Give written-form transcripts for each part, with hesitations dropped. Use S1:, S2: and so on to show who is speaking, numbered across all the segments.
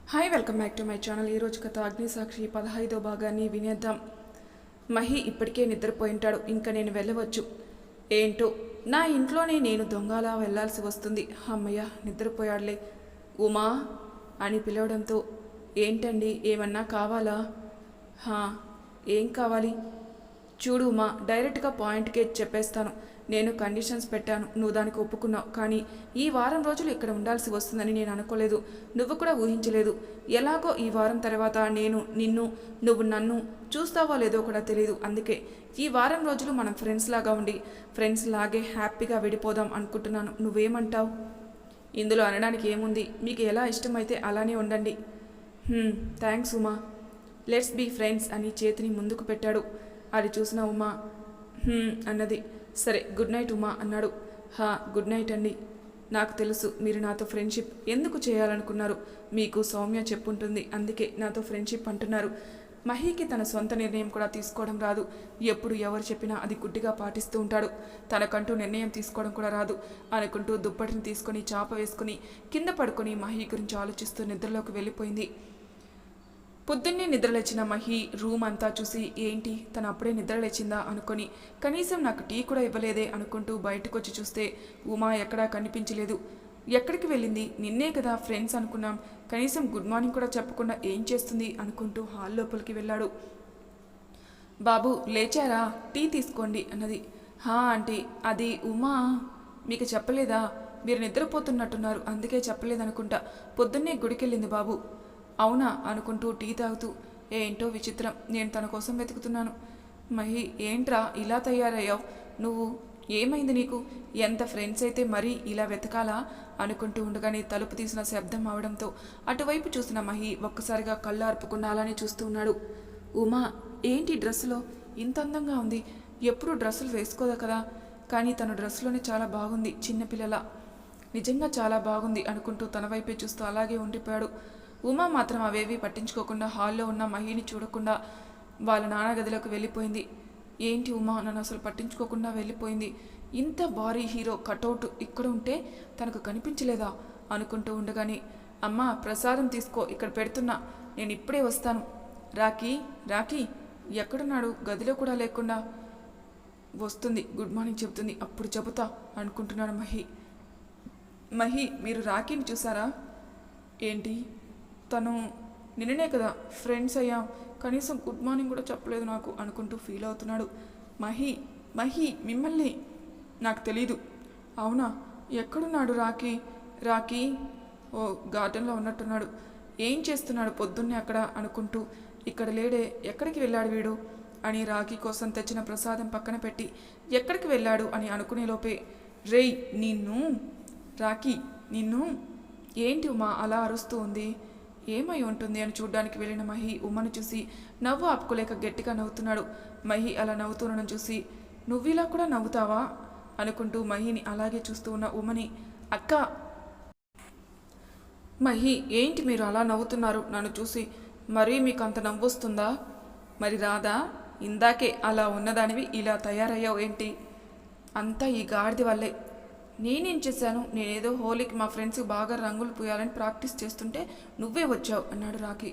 S1: Hi welcome back to my channel. ఈరోజు కథ అగ్నిసాక్షి 15వ భాగాన్ని వినేద్దాం. మహి ఇప్పటికే నిద్రపోయింటాడు. ఇంకా నేను వెళ్ళవచ్చు. ఏంటో నా ఇంట్లోనే నేను దొంగలా వెళ్లాల్సి వస్తుంది. అమ్మయ్య నిద్రపోయాడులే. ఉమా అని పిలవడంతో ఏంటండి ఏమన్నా కావాలా? హా ఏం కావాలి? చూడు ఉమా, డైరెక్ట్గా పాయింట్కే చెప్పేస్తాను. నేను కండిషన్స్ పెట్టాను, నువ్వు దానికి ఒప్పుకున్నావు. కానీ ఈ వారం రోజులు ఇక్కడ ఉండాల్సి వస్తుందని నేను అనుకోలేదు, నువ్వు కూడా ఊహించలేదు. ఎలాగో ఈ వారం తర్వాత నేను నిన్ను, నువ్వు నన్ను చూస్తావో లేదో కూడా తెలియదు. అందుకే ఈ వారం రోజులు మనం ఫ్రెండ్స్ లాగా ఉండి ఫ్రెండ్స్ లాగే హ్యాపీగా విడిపోదాం అనుకుంటున్నాను. నువ్వేమంటావు? ఇందులో అనడానికి ఏముంది? మీకు ఎలా ఇష్టమైతే అలానే ఉండండి. Thanks Uma, let's be friends అని చేతిని ముందుకు పెట్టాడు. అది చూసిన ఉమా అన్నది. సరే గుడ్ నైట్ ఉమా అన్నాడు. గుడ్ నైట్ అండి. నాకు తెలుసు మీరు నాతో ఫ్రెండ్షిప్ ఎందుకు చేయాలనుకున్నారు. మీకు సౌమ్య చెప్పుంటుంది, అందుకే నాతో ఫ్రెండ్షిప్ అంటున్నారు. మహీకి తన సొంత నిర్ణయం కూడా తీసుకోవడం రాదు. ఎప్పుడు ఎవరు చెప్పినా అది గుడ్డిగా పాటిస్తూ ఉంటాడు. తనకంటూ నిర్ణయం తీసుకోవడం కూడా రాదు అనుకుంటూ దుప్పటిని తీసుకొని చాప వేసుకుని కింద పడుకొని మహీ గురించి ఆలోచిస్తూ నిద్రలోకి వెళ్ళిపోయింది. పొద్దున్నే నిద్రలేచిన మహి రూమ్ అంతా చూసి ఏంటి తను అప్పుడే నిద్రలేచిందా అనుకొని కనీసం నాకు టీ కూడా ఇవ్వలేదే అనుకుంటూ బయటకు వచ్చి చూస్తే ఉమా ఎక్కడా కనిపించలేదు. ఎక్కడికి వెళ్ళింది? నిన్నే కదా ఫ్రెండ్స్ అనుకున్నాం, కనీసం గుడ్ మార్నింగ్ కూడా చెప్పకుండా ఏం చేస్తుంది అనుకుంటూ హాల్ లోపలికి వెళ్ళాడు. బాబు లేచారా? టీ తీసుకోండి అన్నది. ఆంటీ అది ఉమా మీకు చెప్పలేదా? మీరు నిద్రపోతున్నట్టున్నారు, అందుకే చెప్పలేదనుకుంటా. పొద్దున్నే గుడికెళ్ళింది బాబు. అవునా అనుకుంటూ టీ తాగుతూ ఏంటో విచిత్రం, నేను తన కోసం వెతుకుతున్నాను. మహి ఏంట్రా ఇలా తయారయ్యావు నువ్వు? ఏమైంది నీకు? ఎంత ఫ్రెండ్స్ అయితే మరీ ఇలా వెతకాలా అనుకుంటూ ఉండగానే తలుపు తీసిన శబ్దం అవడంతో అటువైపు చూసిన మహి ఒక్కసారిగా కళ్ళు అర్పుకుండా అలానే చూస్తూ ఉన్నాడు. ఉమా ఏంటి డ్రెస్సులో ఇంత అందంగా ఉంది? ఎప్పుడు డ్రెస్సులు వేసుకోదా కదా, కానీ తన డ్రెస్సులోనే చాలా బాగుంది, చిన్నపిల్లల. నిజంగా చాలా బాగుంది అనుకుంటూ తన వైపే చూస్తూ అలాగే ఉండిపోయాడు. ఉమా మాత్రం అవేవి పట్టించుకోకుండా హాల్లో ఉన్న మహిని చూడకుండా వాళ్ళ నాన్న గదిలోకి వెళ్ళిపోయింది. ఏంటి ఉమా నన్ను అసలు పట్టించుకోకుండా వెళ్ళిపోయింది? ఇంత భారీ హీరో కటౌట్ ఇక్కడ ఉంటే తనకు కనిపించలేదా అనుకుంటూ ఉండగానే అమ్మా ప్రసాదం తీసుకో, ఇక్కడ పెడుతున్నా, నేను ఇప్పుడే వస్తాను. రాఖీ రాఖీ ఎక్కడున్నాడు? గదిలో కూడా లేకుండా వస్తుంది, గుడ్ మార్నింగ్ చెబుతుంది, అప్పుడు చెబుతా అనుకుంటున్నాడు మహి. మహి మీరు రాఖీని చూసారా? ఏంటి తను నిన్ననే కదా ఫ్రెండ్స్ అయ్యాం, కనీసం గుడ్ మార్నింగ్ కూడా చెప్పలేదు నాకు అనుకుంటూ ఫీల్ అవుతున్నాడు. మహి మహి మిమ్మల్ని నాకు తెలీదు. అవునా? ఎక్కడున్నాడు రాఖీ? రాఖీ ఓ గార్డెన్లో ఉన్నట్టున్నాడు. ఏం చేస్తున్నాడు పొద్దున్నే అక్కడ అనుకుంటూ ఇక్కడ లేడే, ఎక్కడికి వెళ్ళాడు వీడు అని రాఖీ కోసం తెచ్చిన ప్రసాదం పక్కన పెట్టి ఎక్కడికి వెళ్ళాడు అని అనుకునే లోపే రేయ్ నిన్ను, రాఖీ నిన్ను. ఏంటి ఉమా అలా అరుస్తూ ఉంది? ఏమై ఉంటుంది అని చూడ్డానికి వెళ్ళిన మహి ఉమ్మను చూసి నవ్వు ఆపుకోలేక గట్టిగా నవ్వుతున్నాడు. మహి అలా నవ్వుతుండడం చూసి నువ్విలా కూడా నవ్వుతావా అనుకుంటూ మహిని అలాగే చూస్తూ ఉన్న ఉమ్మని అక్క. మహి ఏంటి మీరు అలా నవ్వుతున్నారు నన్ను చూసి? మరీ మీకు అంత నవ్వొస్తుందా? మరి రాదా? ఇందాకే అలా ఉన్నదానివి ఇలా తయారయ్యావు ఏంటి? అంతా ఈ గాడిది వల్లే. నేనేం చేశాను? నేనేదో హోలీకి మా ఫ్రెండ్స్కి బాగా రంగులు పూయాలని ప్రాక్టీస్ చేస్తుంటే నువ్వే వచ్చావు అన్నాడు రాఖీ.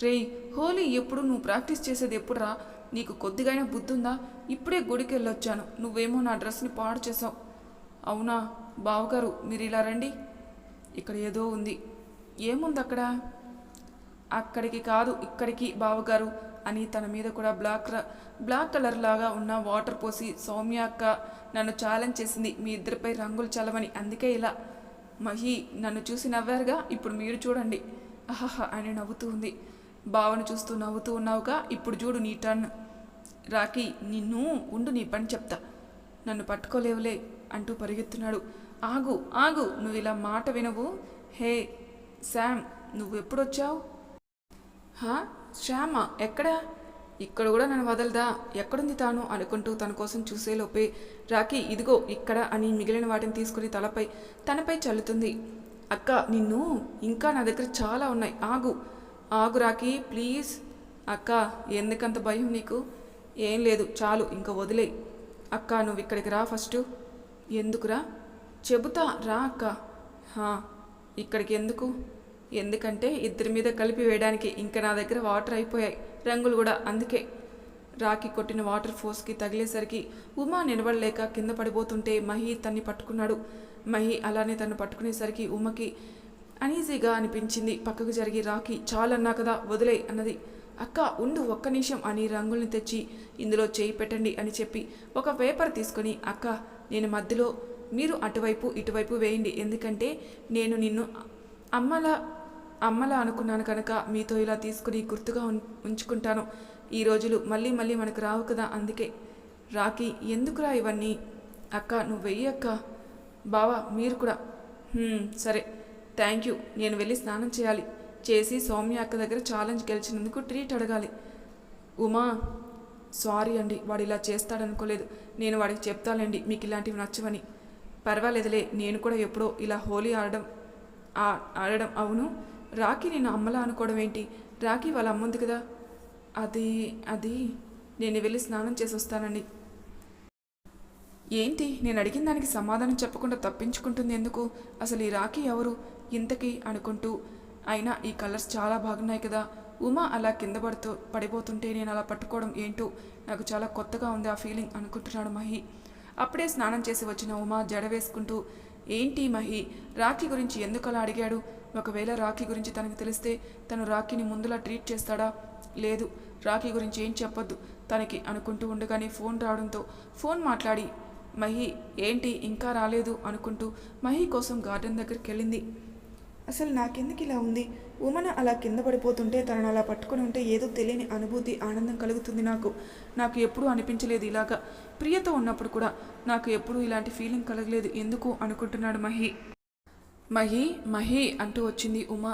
S1: రేయ్ హోలీ ఎప్పుడు నువ్వు ప్రాక్టీస్ చేసేది ఎప్పుడురా? నీకు కొద్దిగైనా బుద్ధుందా? ఇప్పుడే గుడికి వెళ్ళొచ్చాను, నువ్వేమో నా డ్రెస్ని పాడు చేసావు. అవునా బావగారు మీరు ఇలా రండి, ఇక్కడ ఏదో ఉంది. ఏముంది అక్కడ? అక్కడికి కాదు ఇక్కడికి బావగారు అని తన మీద కూడా బ్లాక్ కలర్ లాగా ఉన్న వాటర్ పోసి సౌమ్య అక్క నన్ను ఛాలెంజ్ చేసింది మీ ఇద్దరిపై రంగులు చల్లవని, అందుకే ఇలా. మహి నన్ను చూసి నవ్వారుగా, ఇప్పుడు మీరు చూడండి అహహ అని నవ్వుతూ ఉంది. బావను చూస్తూ నవ్వుతూ ఉన్నావుగా, ఇప్పుడు చూడు నీ టర్న్. రాఖీ నిన్ను ఉండు, నీ పని చెప్తా. నన్ను పట్టుకోలేవులే అంటూ పరిగెత్తున్నాడు. ఆగు ఆగు, నువ్వు ఇలా మాట వినవు. హే శామ్ నువ్వెప్పుడొచ్చావు? శ్యామ ఎక్కడా? ఇక్కడ కూడా నన్ను వదలదా? ఎక్కడుంది తాను అనుకుంటూ తన కోసం చూసేలోపే రాఖీ ఇదిగో ఇక్కడ అని మిగిలిన వాటిని తీసుకుని తనపై చల్లుతుంది. అక్క నిన్ను, ఇంకా నా దగ్గర చాలా ఉన్నాయి, ఆగు ఆగు రాఖీ ప్లీజ్. అక్క ఎందుకంత భయం నీకు? ఏం లేదు చాలు, ఇంకా వదిలే. అక్క నువ్వు ఇక్కడికి రా ఫస్ట్. ఎందుకురా? చెబుతా రా అక్క. ఇక్కడికి ఎందుకు? ఎందుకంటే ఇద్దరి మీద కలిపి వేయడానికి ఇంకా నా దగ్గర వాటర్ అయిపోయాయి, రంగులు కూడా. అందుకే రాఖీ కొట్టిన వాటర్ ఫోర్స్కి తగిలేసరికి ఉమా నిలబడలేక కింద పడిపోతుంటే మహి తన్ని పట్టుకున్నాడు. మహి అలానే తను పట్టుకునేసరికి ఉమకి అనీజీగా అనిపించింది. పక్కకు జరిగి రాఖీ చాలన్నా కదా వదిలే అన్నది. అక్క ఉండు ఒక్క నిమిషం అని రంగుల్ని తెచ్చి ఇందులో చేయి పెట్టండి అని చెప్పి ఒక పేపర్ తీసుకొని, అక్క నేను మధ్యలో, మీరు అటువైపు ఇటువైపు వేయండి, ఎందుకంటే నేను నిన్ను అమ్మలా అనుకున్నాను కనుక మీతో ఇలా తీసుకుని గుర్తుగా ఉంచుకుంటాను. ఈ రోజులు మళ్ళీ మళ్ళీ మనకు రావు కదా, అందుకే. రాఖీ ఎందుకురా ఇవన్నీ? అక్క నువ్వు వెయ్యి అక్క. బావా మీరు కూడా. సరే థ్యాంక్ యూ. నేను వెళ్ళి స్నానం చేయాలి. చేసి సౌమ్య అక్క దగ్గర ఛాలెంజ్ గెలిచినందుకు ట్రీట్ అడగాలి. ఉమా సారీ అండి, వాడు ఇలా చేస్తాడనుకోలేదు. నేను వాడికి చెప్తానండి మీకు ఇలాంటివి నచ్చవని. పర్వాలేదులే, నేను కూడా ఎప్పుడో ఇలా హోలీ ఆడడం. అవును రాఖీ నేను అమ్మలా అనుకోవడం ఏంటి? రాఖీ వాళ్ళ అమ్ముంది కదా. అది నేను వెళ్ళి స్నానం చేసి వస్తానండి. ఏంటి నేను అడిగిన దానికి సమాధానం చెప్పకుండా తప్పించుకుంటుంది ఎందుకు? అసలు ఈ రాఖీ ఎవరు ఇంతకీ అనుకుంటూ, అయినా ఈ కలర్స్ చాలా బాగున్నాయి కదా. ఉమా అలా కింద పడిపోతుంటే నేను అలా పట్టుకోవడం ఏంటో నాకు చాలా కొత్తగా ఉంది ఆ ఫీలింగ్ అనుకుంటున్నాడు మహి. అప్పుడే స్నానం చేసి వచ్చిన ఉమా జడ వేసుకుంటూ, ఏంటి మహి రాఖీ గురించి ఎందుకు అలా అడిగాడు? ఒకవేళ రాఖీ గురించి తనకు తెలిస్తే తను రాఖీని ముందులా ట్రీట్ చేస్తాడా? లేదు, రాఖీ గురించి ఏం చెప్పొద్దు తనకి అనుకుంటూ ఉండగానే ఫోన్ రావడంతో ఫోన్ మాట్లాడి, మహి ఏంటి ఇంకా రాలేదు అనుకుంటూ మహి కోసం గార్డెన్ దగ్గరికి వెళ్ళింది. అసలు నాకెందుకు ఇలా ఉంది? ఉమన అలా కింద పడిపోతుంటే తనను అలా పట్టుకొని ఉంటే ఏదో తెలియని అనుభూతి, ఆనందం కలుగుతుంది నాకు ఎప్పుడూ అనిపించలేదు ఇలాగా. ప్రియతో ఉన్నప్పుడు కూడా నాకు ఎప్పుడూ ఇలాంటి ఫీలింగ్ కలగలేదు ఎందుకు అనుకుంటున్నాడు మహి. మహి అంటూ వచ్చింది ఉమా.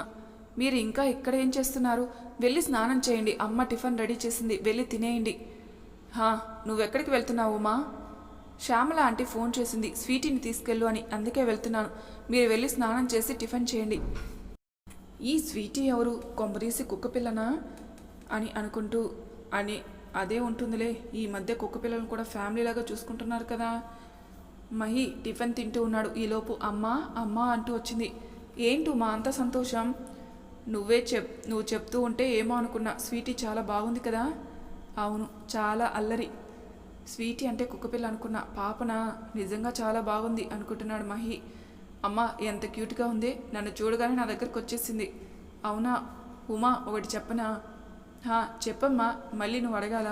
S1: మీరు ఇంకా ఇక్కడ ఏం చేస్తున్నారు? వెళ్ళి స్నానం చేయండి, అమ్మ టిఫిన్ రెడీ చేసింది, వెళ్ళి తినేయండి. నువ్వెక్కడికి వెళ్తున్నావు ఉమా? శ్యామల ఆంటీ ఫోన్ చేసింది స్వీటీని తీసుకెళ్ళు అని, అందుకే వెళ్తున్నాను. మీరు వెళ్ళి స్నానం చేసి టిఫిన్ చేయండి. ఈ స్వీటీ ఎవరు? కొంపదీసి కుక్కపిల్లనా అని అనుకుంటూ, అని అదే ఉంటుందిలే, ఈ మధ్య కుక్కపిల్లలను కూడా ఫ్యామిలీలాగా చూసుకుంటున్నారు కదా. మహి టిఫిన్ తింటూ ఉన్నాడు. ఈలోపు అమ్మా అంటూ వచ్చింది. ఏంటూ మా అంత సంతోషం? నువ్వు చెప్తూ ఉంటే ఏమో అనుకున్నా. స్వీటీ చాలా బాగుంది కదా. అవును చాలా అల్లరి. స్వీటీ అంటే కుక్కపిల్ల అనుకున్నా, పాపనా? నిజంగా చాలా బాగుంది అనుకుంటున్నాడు మహి. అమ్మ ఎంత క్యూట్గా ఉంది, నన్ను చూడగానే నా దగ్గరకు వచ్చేసింది. అవునా ఉమా ఒకటి చెప్పనా? చెప్పమ్మా, మళ్ళీ నువ్వు అడగాల.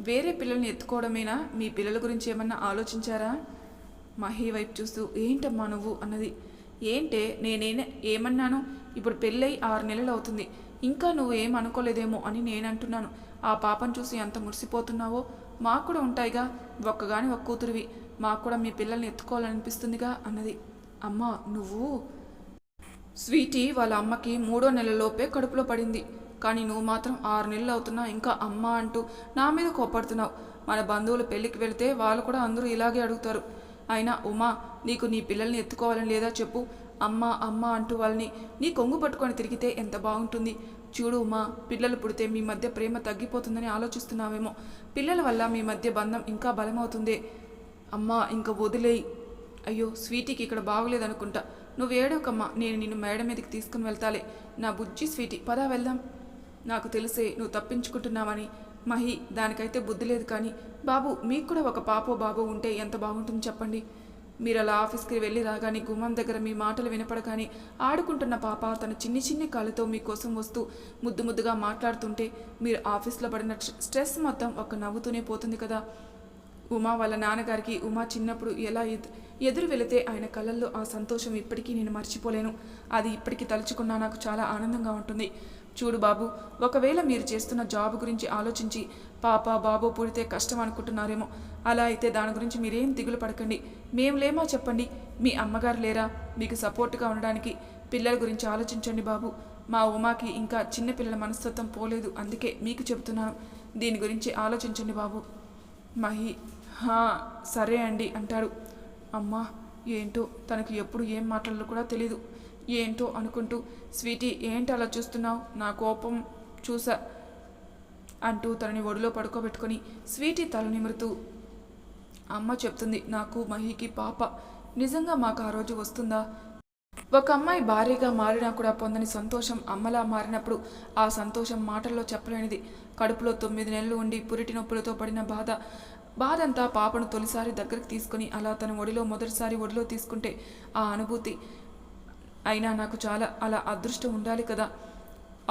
S1: వేరే పిల్లల్ని ఎత్తుకోవడమేనా? మీ పిల్లల గురించి ఏమన్నా ఆలోచించారా? మహి వైపు చూస్తూ, ఏంటమ్మా నువ్వు అన్నది. ఏంటే ఏమన్నాను? ఇప్పుడు పెళ్ళై 6 నెలలు అవుతుంది, ఇంకా నువ్వు ఏం అనుకోలేదేమో అని నేనంటున్నాను. ఆ పాపను చూసి ఎంత మురిసిపోతున్నావో. మాకు కూడా ఉంటాయిగా, ఒక్కగాని ఒక్క కూతురివి, మాకు కూడా మీ పిల్లల్ని ఎత్తుకోవాలనిపిస్తుందిగా అన్నది. అమ్మ నువ్వు స్వీటీ వాళ్ళ అమ్మకి 3వ నెలలోపే కడుపులో పడింది, కానీ నువ్వు మాత్రం 6 నెలలు అవుతున్నా ఇంకా అమ్మ అంటూ నా మీద కోపడుతున్నావు. మన బంధువులు పెళ్ళికి వెళితే వాళ్ళు కూడా అందరూ ఇలాగే అడుగుతారు. అయినా ఉమా నీకు నీ పిల్లల్ని ఎత్తుకోవాలని లేదా చెప్పు? అమ్మ అంటూ వాళ్ళని నీ కొంగు పట్టుకొని తిరిగితే ఎంత బాగుంటుంది. చూడు ఉమా, పిల్లలు పుడితే మీ మధ్య ప్రేమ తగ్గిపోతుందని ఆలోచిస్తున్నావేమో. పిల్లల వల్ల మీ మధ్య బంధం ఇంకా బలమవుతుంది. అమ్మా ఇంక వదిలేయి. అయ్యో స్వీటీకి ఇక్కడ బాగోలేదనుకుంటా. నువ్వు ఏడవకమ్మా, నేను నిన్ను మేడ మీదకి తీసుకుని వెళ్తాలే. నా బుజ్జి స్వీటీ, పదా వెళ్దాం. నాకు తెలిసే నువ్వు తప్పించుకుంటున్నావని. మహి దానికైతే బుద్ధి లేదు, కానీ బాబు మీకు కూడా ఒక పాపో బాబో ఉంటే ఎంత బాగుంటుంది చెప్పండి. మీరు అలా ఆఫీస్కి వెళ్ళి రాగానే గుమ్మం దగ్గర మీ మాటలు వినపడగానే ఆడుకుంటున్న పాప తన చిన్ని కాళ్ళతో మీకోసం వస్తూ ముద్దుగా మాట్లాడుతుంటే మీరు ఆఫీస్లో పడిన స్ట్రెస్ మొత్తం ఒక నవ్వుతూనే పోతుంది కదా. ఉమా వాళ్ళ నాన్నగారికి ఉమా చిన్నప్పుడు ఎలా ఎదురు వెళితే ఆయన కళ్ళల్లో ఆ సంతోషం ఇప్పటికీ నేను మర్చిపోలేను. అది ఇప్పటికీ తలుచుకున్నా నాకు చాలా ఆనందంగా ఉంటుంది. చూడు బాబు, ఒకవేళ మీరు చేస్తున్న జాబ్ గురించి ఆలోచించి పాప బాబు పుడితే కష్టం అనుకుంటున్నారేమో. అలా అయితే దాని గురించి మీరేం దిగులు పడకండి. మేము లేమా చెప్పండి? మీ అమ్మగారు లేరా మీకు సపోర్ట్గా ఉండడానికి? పిల్లల గురించి ఆలోచించండి బాబు. మా ఉమాకి ఇంకా చిన్నపిల్లల మనస్తత్వం పోలేదు, అందుకే మీకు చెబుతున్నాను. దీని గురించి ఆలోచించండి బాబు. మహి సరే అండి అంటాడు. అమ్మా ఏంటో తనకు ఎప్పుడు ఏం మాట్లాడాలో కూడా తెలీదు. ఏంటో అనుకుంటూ, స్వీటీ ఏంటి అలా చూస్తున్నావు? నా కోపం చూసా అంటూ తనని ఒడిలో పడుకోబెట్టుకొని స్వీటీ తల నిమురుతూ, అమ్మ చెప్తుంది నాకు మహికి పాప. నిజంగా మాకు ఆ రోజు వస్తుందా? ఒక అమ్మాయి భార్యగా మారినా కూడా పొందని సంతోషం అమ్మలా మారినప్పుడు ఆ సంతోషం మాటల్లో చెప్పలేనిది. కడుపులో 9 నెలలు ఉండి పురిటి నొప్పులతో పడిన బాధంతా పాపను తొలిసారి దగ్గరికి తీసుకుని అలా తన మొదటిసారి ఒడిలో తీసుకుంటే ఆ అనుభూతి. అయినా నాకు చాలా అలా అదృష్టం ఉండాలి కదా.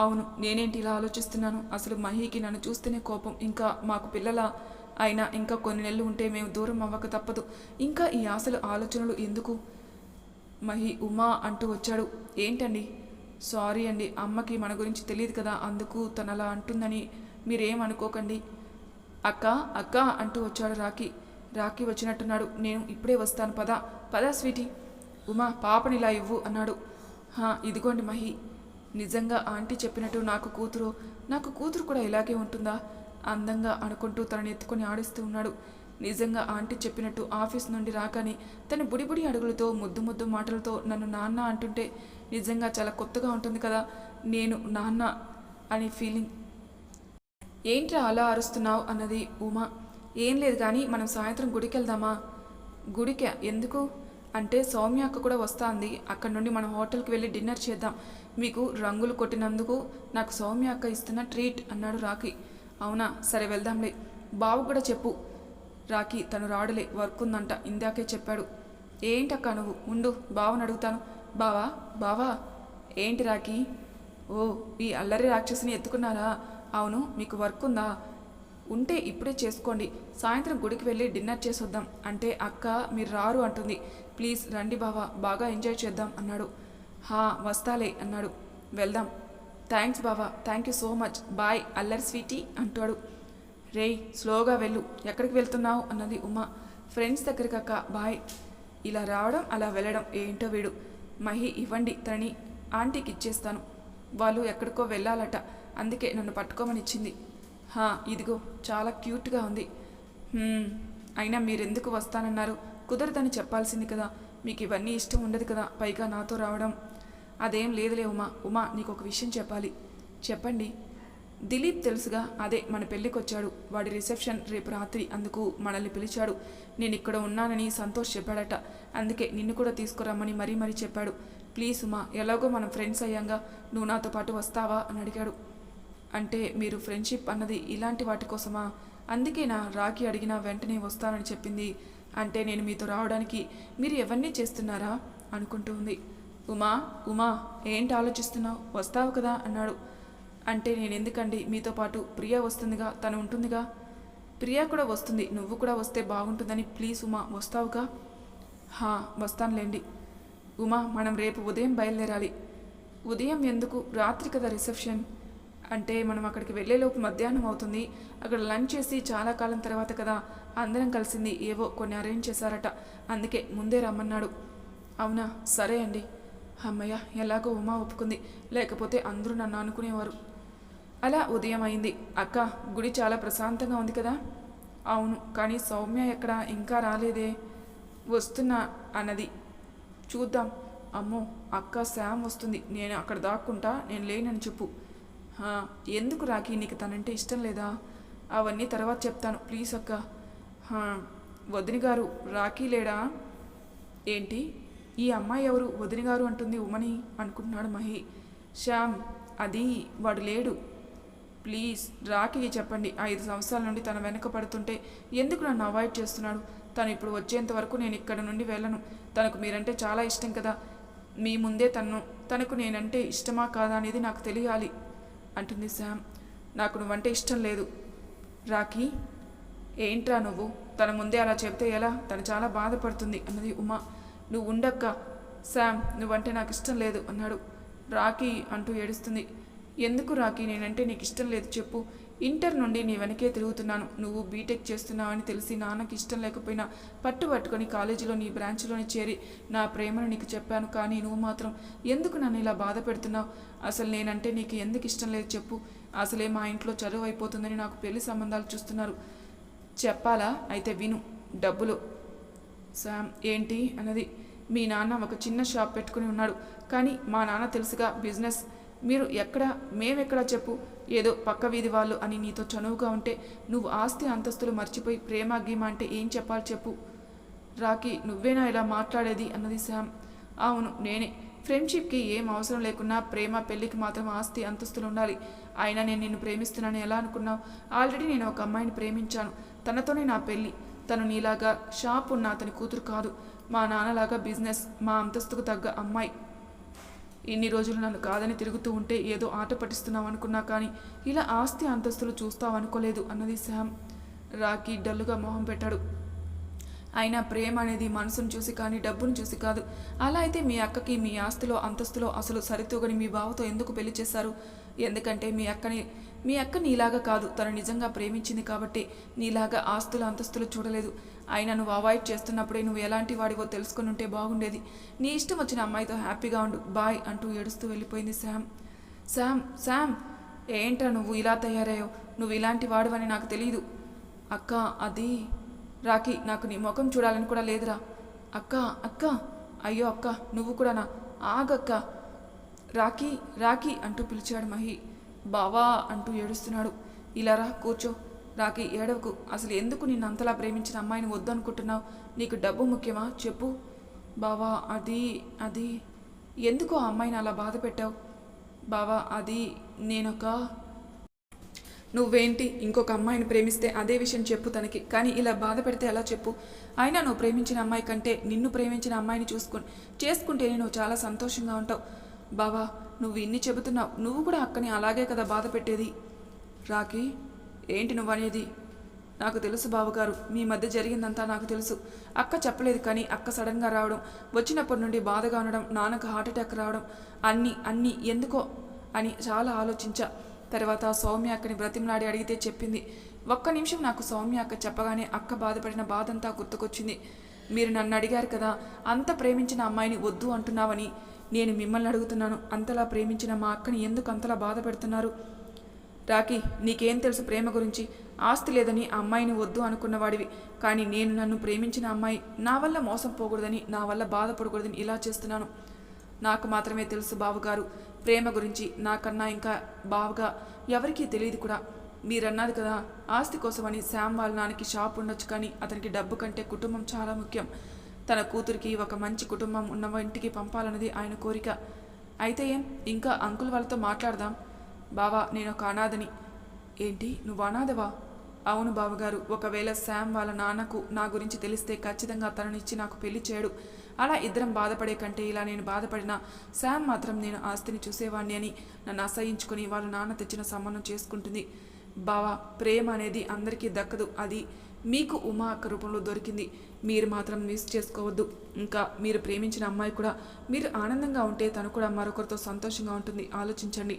S1: అవును, నేనేంటి ఇలా ఆలోచిస్తున్నాను? అసలు మహీకి నన్ను చూస్తేనే కోపం. ఇంకా మాకు పిల్లల అయినా ఇంకా కొన్ని నెలలు ఉంటే మేము దూరం అవ్వక తప్పదు. ఇంకా ఈ ఆలోచనలు ఎందుకు? మహి ఉమా అంటూ వచ్చాడు. ఏంటండి? సారీ అండి, అమ్మకి మన గురించి తెలియదు కదా, అందుకు తను అలా అంటుందని మీరేమనుకోకండి. అక్క అక్క అంటూ వచ్చాడు రాకీ వచ్చినట్టున్నాడు. నేను ఇప్పుడే వస్తాను, పదా స్వీటీ. ఉమా పాపని ఇలా ఇవ్వు అన్నాడు. ఇదిగోండి మహి. నిజంగా ఆంటీ చెప్పినట్టు నాకు కూతురు కూడా ఇలాగే ఉంటుందా అందంగా అనుకుంటూ తనని ఎత్తుకొని ఆడిస్తూ ఉన్నాడు. నిజంగా ఆంటీ చెప్పినట్టు ఆఫీస్ నుండి రాగానే తన బుడిబుడి అడుగులతో ముద్దు మాటలతో నన్ను నాన్న అంటుంటే నిజంగా చాలా కొత్తగా ఉంటుంది కదా. నేను నాన్న అనే ఫీలింగ్. ఏంట్రా అలా అరుస్తున్నావు అన్నది ఉమా. ఏం లేదు కానీ మనం సాయంత్రం గుడికి వెళ్దామా? గుడికా? ఎందుకు అంటే సౌమ్య అక్క కూడా వస్తుంది. అక్కడి నుండి మనం హోటల్కి వెళ్ళి డిన్నర్ చేద్దాం. మీకు రంగులు కొట్టినందుకు నాకు సౌమ్య అక్క ఇస్తున్న ట్రీట్ అన్నాడు రాకీ. అవునా, సరే వెళ్దాంలే. బావు కూడా చెప్పు. రాకీ తను రాడులే, వర్క్ ఉందంట, ఇందాకే చెప్పాడు. ఏంటక్క నువ్వు ఉండు, బావని అడుగుతాను. బావా ఏంటి రాకీ? ఓ, ఈ అల్లరి రాక్షసిని ఎత్తుకున్నారా? అవును, మీకు వర్క్ ఉందా? ఉంటే ఇప్పుడే చేసుకోండి, సాయంత్రం గుడికి వెళ్ళి డిన్నర్ చేసొద్దాం అంటే అక్క మీరు రారు అంటుంది. ప్లీజ్ రండి బావా, బాగా ఎంజాయ్ చేద్దాం అన్నాడు. వస్తాలే అన్నాడు. వెళ్దాం. థ్యాంక్స్ బావా, thank you so much, bye అల్లరి స్వీటీ అంటాడు. రేయ్ స్లోగా వెళ్ళు, ఎక్కడికి వెళ్తున్నావు అన్నది ఉమా. ఫ్రెండ్స్ దగ్గరికి అక్క, బాయ్. ఇలా రావడం అలా వెళ్ళడం ఏంటో వీడు. మహి ఇవ్వండి, తనని ఆంటీకి ఇచ్చేస్తాను. వాళ్ళు ఎక్కడికో వెళ్ళాలట, అందుకే నన్ను పట్టుకోమని ఇచ్చింది. ఇదిగో చాలా క్యూట్గా ఉంది. అయినా మీరెందుకు వస్తానన్నారు? కుదరదని చెప్పాల్సింది కదా. మీకు ఇవన్నీ ఇష్టం ఉండదు కదా, పైగా నాతో రావడం. అదేం లేదులే ఉమా నీకు ఒక విషయం చెప్పాలి. చెప్పండి. దిలీప్ తెలుసుగా, అదే మన పెళ్ళికి వచ్చాడు. వాడి రిసెప్షన్ రేపు రాత్రి, అందుకు మనల్ని పిలిచాడు. నేను ఇక్కడ ఉన్నానని సంతోష్ చెప్పాడట, అందుకే నిన్ను కూడా తీసుకురమ్మని మరీ చెప్పాడు. ప్లీజ్ ఉమా, ఎలాగో మనం ఫ్రెండ్స్ అయ్యాంగా, నువ్వు నాతో పాటు వస్తావా అని అడిగాడు. అంటే మీరు ఫ్రెండ్షిప్ అన్నది ఇలాంటి వాటి కోసమా? అందుకేనా రాకీ అడిగినా వెంటనే వస్తానని చెప్పింది. అంటే నేను మీతో రావడానికి మీరు ఎవరినీ చేస్తున్నారా అనుకుంటూ ఉంది. ఉమా ఏంటి ఆలోచిస్తున్నావు? వస్తావు కదా అన్నాడు. అంటే నేను ఎందుకండి, మీతో పాటు ప్రియా వస్తుందిగా, తను ఉంటుందిగా. ప్రియా కూడా వస్తుంది, నువ్వు కూడా వస్తే బాగుంటుందని. ప్లీజ్ ఉమా, వస్తావుగా? వస్తానులేండి. ఉమా మనం రేపు ఉదయం బయలుదేరాలి. ఉదయం ఎందుకు? రాత్రి కదా రిసెప్షన్. అంటే మనం అక్కడికి వెళ్ళేలోపు మధ్యాహ్నం అవుతుంది. అక్కడ లంచ్ చేసి చాలా కాలం తర్వాత కదా అందరం కలిసింది, ఏవో కొన్ని అరేంజ్ చేశారట, అందుకే ముందే రమ్మన్నాడు. అవునా, సరే అండి. అమ్మయ్య, ఎలాగో ఉమా ఒప్పుకుంది, లేకపోతే అందరూ నన్ను అనుకునేవారు. అలా ఉదయం అయింది. అక్క, గుడి చాలా ప్రశాంతంగా ఉంది కదా? అవును, కానీ సౌమ్య ఎక్కడ, ఇంకా రాలేదే. వస్తున్నా అన్నది. చూద్దాం. అమ్మో, అక్క శామ్ వస్తుంది, నేను అక్కడ దాక్కుంటా, నేను లేనని చెప్పు. ఎందుకు రాకీ, నీకు తనంటే ఇష్టం లేదా? అవన్నీ తర్వాత చెప్తాను, ప్లీజ్ అక్క. వదిని గారు, రాకీ లేడా? ఏంటి ఈ అమ్మాయి ఎవరు వదిని గారు అంటుంది ఉమని అనుకుంటున్నాడు మహి. శ్యామ్, అది వాడు లేడు. ప్లీజ్ రాకీకి చెప్పండి. 5 సంవత్సరాల నుండి తన వెనక పడుతుంటే ఎందుకు నన్ను అవాయిడ్ చేస్తున్నాడు? తను ఇప్పుడు వచ్చేంత వరకు నేను ఇక్కడ నుండి వెళ్ళను. తనకు మీరంటే చాలా ఇష్టం కదా, మీ ముందే తనకు నేనంటే ఇష్టమా కాదా అనేది నాకు తెలియాలి అంటుంది శ్యామ్. నాకు నువ్వంటే ఇష్టం లేదు. రాకీ, ఏంట్రా నువ్వు? తన ముందే అలా చెప్తే ఎలా? తను చాలా బాధపడుతుంది అన్నది ఉమా. నువ్వు ఉండక్క. శ్యామ్, నువ్వంటే నాకు ఇష్టం లేదు అన్నాడు. రాకీ అంటూ ఏడుస్తుంది. ఎందుకు రాకీ, నేనంటే నీకు ఇష్టం లేదు చెప్పు. ఇంటర్ నుండి నీ వెనకే తిరుగుతున్నాను. నువ్వు బీటెక్ చేస్తున్నావని తెలిసి నాన్నకి ఇష్టం లేకపోయినా పట్టుబట్టుకొని కాలేజీలో నీ బ్రాంచ్లోని చేరి నా ప్రేమను నీకు చెప్పాను. కానీ నువ్వు మాత్రం ఎందుకు నన్ను ఇలా బాధ పెడుతున్నావు? అసలు నేనంటే నీకు ఎందుకు ఇష్టం లేదు చెప్పు. అసలే మా ఇంట్లో చదువు అయిపోతుందని నాకు పెళ్లి సంబంధాలు చూస్తున్నారు. చెప్పాలా? అయితే విను. డబ్బులు. శామ్, ఏంటి అన్నది. మీ నాన్న ఒక చిన్న షాప్ పెట్టుకుని ఉన్నాడు, కానీ మా నాన్న తెలుసుగా బిజినెస్. మీరు ఎక్కడ, మేమెక్కడా చెప్పు. ఏదో పక్క వీధి వాళ్ళు అని నీతో చనువుగా ఉంటే నువ్వు ఆస్తి అంతస్తులు మర్చిపోయి ప్రేమ గీమ అంటే ఏం చెప్పాలి చెప్పు. రాకీ, నువ్వేనా ఇలా మాట్లాడేది అన్నది శామ్. అవును నేనే. ఫ్రెండ్షిప్కి ఏం అవసరం లేకున్నా ప్రేమ పెళ్ళికి మాత్రం ఆస్తి అంతస్తులు ఉండాలి. అయినా నేను నిన్ను ప్రేమిస్తున్నాను ఎలా అనుకున్నావు? ఆల్రెడీ నేను ఒక అమ్మాయిని ప్రేమించాను. తనతోనే నా పెళ్ళి. తను నీలాగా షాప్ ఉన్న అతని కూతురు కాదు. మా నాన్నలాగా బిజినెస్, మా అంతస్తుకు తగ్గ అమ్మాయి. ఇన్ని రోజులు నన్ను కాదని తిరుగుతూ ఉంటే ఏదో ఆట పట్టిస్తున్నావు అనుకున్నా, కానీ ఇలా ఆస్తి అంతస్తులు చూస్తావు అనుకోలేదు అన్నది శామ్. రాకీ డల్లుగా మొహం పెట్టాడు. అయినా ప్రేమ అనేది మనసును చూసి కానీ డబ్బును చూసి కాదు. అలా అయితే మీ అక్కకి మీ ఆస్తిలో అంతస్తులో అసలు సరితూగని మీ బావతో ఎందుకు పెళ్లి చేశారు? ఎందుకంటే మీ అక్క నీలాగా కాదు, తను నిజంగా ప్రేమించింది కాబట్టి నీలాగా ఆస్తులు అంతస్తులు చూడలేదు. అయినా నువ్వు అవాయిడ్ చేస్తున్నప్పుడే నువ్వు ఎలాంటి వాడివో తెలుసుకుని ఉంటే బాగుండేది. నీ ఇష్టం వచ్చిన అమ్మాయితో హ్యాపీగా ఉండు, బాయ్ అంటూ ఏడుస్తూ వెళ్ళిపోయింది శామ్. శామ్ శామ్ ఏంట్రా నువ్వు ఇలా తయారయ్యావు? నువ్వు ఇలాంటి వాడివని నాకు తెలియదు. అక్క అది రాకీ, నాకు నీ ముఖం చూడాలని కూడా లేదురా. అక్క అక్క అయ్యో అక్క నువ్వు కూడానా? ఆగక్క. రాకీ రాకీ అంటూ పిలిచాడు మహి. బావా అంటూ ఏడుస్తున్నాడు. ఇలా రా కూర్చో. రాకీ ఏడవకు. అసలు ఎందుకు నిన్ను అంతలా ప్రేమించిన అమ్మాయిని వద్దు అనుకుంటున్నావు? నీకు డబ్బు ముఖ్యమా? చెప్పు. బావా అది ఎందుకు ఆ అమ్మాయిని అలా బాధ పెట్టావు? బావా అది నువ్వేంటి ఇంకొక అమ్మాయిని ప్రేమిస్తే అదే విషయం చెప్పు తనకి, కానీ ఇలా బాధ పెడితే ఎలా చెప్పు? అయినా నువ్వు ప్రేమించిన అమ్మాయి కంటే నిన్ను ప్రేమించిన అమ్మాయిని చేసుకుంటేనే నువ్వు చాలా సంతోషంగా ఉంటావు. బావా నువ్వు ఇన్ని చెబుతున్నావు, నువ్వు కూడా అక్కని అలాగే కదా బాధ పెట్టేది. రాకీ ఏంటి నువ్వు అనేది? నాకు తెలుసు బావగారు, మీ మధ్య జరిగిందంతా నాకు తెలుసు. అక్క చెప్పలేదు, కానీ అక్క సడన్గా రావడం, వచ్చినప్పటి నుండి బాధగా ఉండడం, నాన్నకు హార్ట్అటాక్ రావడం అన్నీ ఎందుకో అని చాలా ఆలోచించా. తర్వాత సౌమ్య అక్కని బ్రతిమలాడి అడిగితే చెప్పింది. ఒక్క నిమిషం నాకు సౌమ్య అక్క చెప్పగానే అక్క బాధపడిన బాధంతా గుర్తుకొచ్చింది. మీరు నన్ను అడిగారు కదా అంత ప్రేమించిన అమ్మాయిని వద్దు అంటున్నావని. నేను మిమ్మల్ని అడుగుతున్నాను, అంతలా ప్రేమించిన మా అక్కని ఎందుకు అంతలా బాధ పెడుతున్నారు? రాకీ నీకేం తెలుసు ప్రేమ గురించి? ఆస్తి లేదని ఆ అమ్మాయిని వద్దు అనుకున్నవాడివి, కానీ నేను నన్ను ప్రేమించిన అమ్మాయి నా వల్ల మోసం పోకూడదని, నా వల్ల బాధపడకూడదని ఇలా చేస్తున్నాను. నాకు మాత్రమే తెలుసు బావగారు ప్రేమ గురించి, నాకన్నా ఇంకా బావగా ఎవరికీ తెలియదు కూడా. మీరన్నది కదా ఆస్తి కోసమని. శామ్ వాళ్ళ నాన్నకి షాప్ ఉండొచ్చు, కానీ అతనికి డబ్బు కంటే కుటుంబం చాలా ముఖ్యం. తన కూతురికి ఒక మంచి కుటుంబం ఉన్న ఇంటికి పంపాలన్నది ఆయన కోరిక. అయితే ఏం, ఇంకా అంకుల్ వాళ్ళతో మాట్లాడదాం. బావా నేను ఒక అనాథని. ఏంటి నువ్వు అనాథవా? అవును బావగారు, ఒకవేళ శామ్ వాళ్ళ నాన్నకు నా గురించి తెలిస్తే ఖచ్చితంగా తననిచ్చి నాకు పెళ్లి చేయడు. అలా ఇద్దరం బాధపడే కంటే ఇలా నేను బాధపడినా శామ్ మాత్రం నేను ఆస్తిని చూసేవాణ్ణి అని నన్ను అసహించుకుని వాళ్ళ నాన్న తెచ్చిన సంబంధం చేసుకుంటుంది. బావా ప్రేమ అనేది అందరికీ దక్కదు, అది మీకు ఉమా అక్క రూపంలో దొరికింది. మీరు మాత్రం మిస్ చేసుకోవద్దు. ఇంకా మీరు ప్రేమించిన అమ్మాయి కూడా మీరు ఆనందంగా ఉంటే తను కూడా మరొకరితో సంతోషంగా ఉంటుంది. ఆలోచించండి.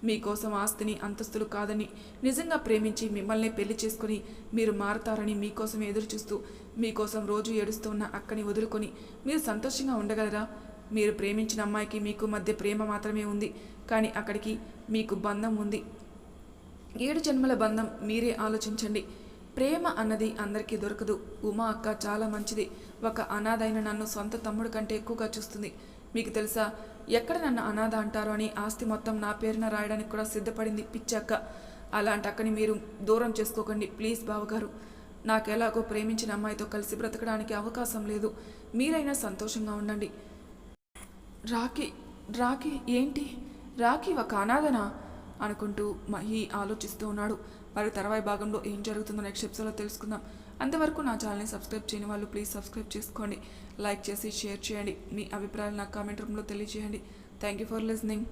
S1: మీకోసం ఆస్తిని అంతస్తులు కాదని, నిజంగా ప్రేమించి మిమ్మల్ని పెళ్లి చేసుకుని మీరు మారతారని మీకోసం ఎదురు చూస్తూ మీకోసం రోజు ఏడుస్తూ ఉన్న అక్కని వదులుకొని మీరు సంతోషంగా ఉండగలరా? మీరు ప్రేమించిన అమ్మాయికి మీకు మధ్య ప్రేమ మాత్రమే ఉంది, కానీ అక్కడికి మీకు బంధం ఉంది. 7 జన్మల బంధం. మీరే ఆలోచించండి. ప్రేమ అన్నది అందరికీ దొరకదు. ఉమా అక్క చాలా మంచిది. ఒక అనాథైన నన్ను సొంత తమ్ముడు కంటే ఎక్కువగా చూస్తుంది. మీకు తెలుసా ఎక్కడ నన్ను అనాథ అంటారో అని ఆస్తి మొత్తం నా పేరున రాయడానికి కూడా సిద్ధపడింది పిచ్చక్క. అలాంటి అక్కని మీరు దూరం చేసుకోకండి ప్లీజ్ బావగారు. నాకెలాగో ప్రేమించిన అమ్మాయితో కలిసి బ్రతకడానికి అవకాశం లేదు. మీరైనా సంతోషంగా ఉండండి. రాకీ ఏంటి? రాకీ ఒక అనాథనా అనుకుంటూ మహి ఆలోచిస్తూ ఉన్నాడు. మరి తర్వాయి భాగంలో ఏం జరుగుతుందో నెక్స్ట్ ఎపిసోడ్లో తెలుసుకుందాం. అంతవరకు నా ఛానల్ని సబ్స్క్రైబ్ చేయని వాళ్ళు ప్లీజ్ సబ్స్క్రైబ్ చేసుకోండి. లైక్ చేసి షేర్ చేయండి. మీ అభిప్రాయాలు నాకు కామెంట్ రూమ్లో తెలియజేయండి. Thank you for listening.